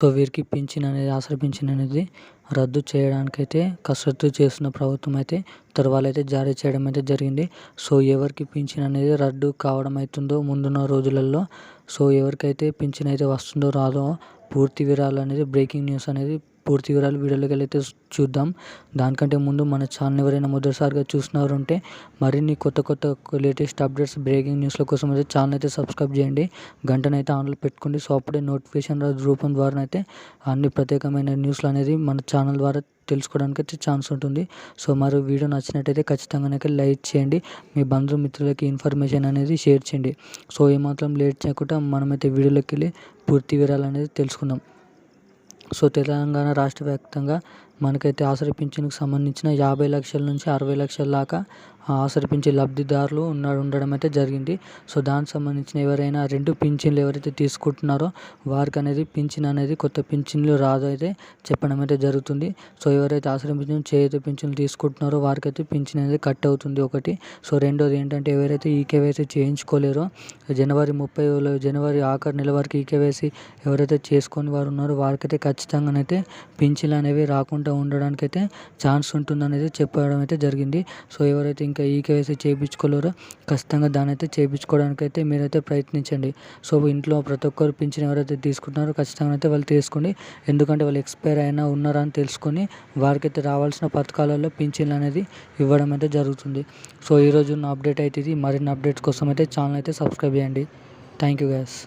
So వీరికి pension అనేది ఆసరా pension అనేది రద్దు చేయడానికైతే కసరత్తు చేస్తున్న ప్రభుత్వం అయితే ఉత్తర్వులైతే జారీ చేయడం అయితే జరిగింది. సో ఎవరికి పింఛన్ అనేది రద్దు కావడం అవుతుందో ముందున్న రోజులలో, సో ఎవరికైతే పింఛన్ అయితే వస్తుందో రాదో పూర్తి వివరాలు అనేది బ్రేకింగ్ న్యూస్ అనేది పూర్తి వివరాలు వీడియోలోకి వెళ్ళైతే చూద్దాం. దానికంటే ముందు మన ఛానల్ ఎవరైనా మొదటిసారిగా చూసినారంటే మరిన్ని కొత్త లేటెస్ట్ అప్డేట్స్ బ్రేకింగ్ న్యూస్ల కోసం అయితే ఛానల్ అయితే సబ్స్క్రైబ్ చేయండి, గంటనైతే ఆన్లో పెట్టుకోండి. సో అప్పుడే నోటిఫికేషన్ రూపం ద్వారా అయితే అన్ని ప్రత్యేకమైన న్యూస్లు అనేది మన ఛానల్ ద్వారా తెలుసుకోవడానికి అయితే ఛాన్స్ ఉంటుంది. సో మరి వీడియో నచ్చినట్టయితే ఖచ్చితంగా లైక్ చేయండి, మీ బంధుమిత్రులకి ఇన్ఫర్మేషన్ అనేది షేర్ చేయండి. సో ఏమాత్రం లేట్ చేయకుండా మనమైతే వీడియోలోకి వెళ్ళి పూర్తి వివరాలు అనేది తెలుసుకుందాం. సో తెలంగాణ రాష్ట్ర వ్యాప్తంగా మనకైతే ఆసరా పింఛన్కి సంబంధించిన 50 లక్షల నుంచి 60 లక్షల దాకా ఆసరా పింఛన్ లబ్ధిదారులు ఉండడం అయితే జరిగింది. సో దానికి సంబంధించిన ఎవరైనా 2 పింఛన్లు ఎవరైతే తీసుకుంటున్నారో వారికి అనేది పింఛన్ అనేది కొత్త పింఛన్లు రాదు అయితే చెప్పడం అయితే జరుగుతుంది. సో ఎవరైతే ఆసరా పింఛన్ చేయూత పింఛన్లు తీసుకుంటున్నారో వారికైతే పింఛన్ అనేది కట్ అవుతుంది ఒకటి. సో రెండోది ఏంటంటే ఎవరైతే ఈకేవైసీ చేయించుకోలేరో జనవరి ఆఖరి నెల వరకు ఈకేవైసీ ఎవరైతే చేసుకొని వారు ఉన్నారో వారికైతే ఖచ్చితంగానైతే పింఛన్లు అనేవి రాకుండా ఉండడానికి అయితే ఛాన్స్ ఉంటుందనేది చెప్పడం అయితే జరిగింది. సో ఎవరైతే ఇంకా ఈకేవైసీ చేయించుకోలేరో ఖచ్చితంగా దాన్ని అయితే చేయించుకోవడానికి అయితే మీరైతే ప్రయత్నించండి. సో ఇంట్లో ప్రతి ఒక్కరు పింఛన్ ఎవరైతే తీసుకుంటున్నారో ఖచ్చితంగా అయితే వాళ్ళు తీసుకోండి, ఎందుకంటే వాళ్ళు ఎక్స్పైర్ అయినా ఉన్నారా అని తెలుసుకొని వారికైతే రావాల్సిన పథకాలలో పింఛన్లు అనేది ఇవ్వడం అయితే జరుగుతుంది. సో ఈరోజు ఉన్న అప్డేట్ అయితే ఇది. మరిన్ని అప్డేట్స్ కోసం అయితే ఛానల్ అయితే సబ్స్క్రైబ్ చేయండి. Thank you guys.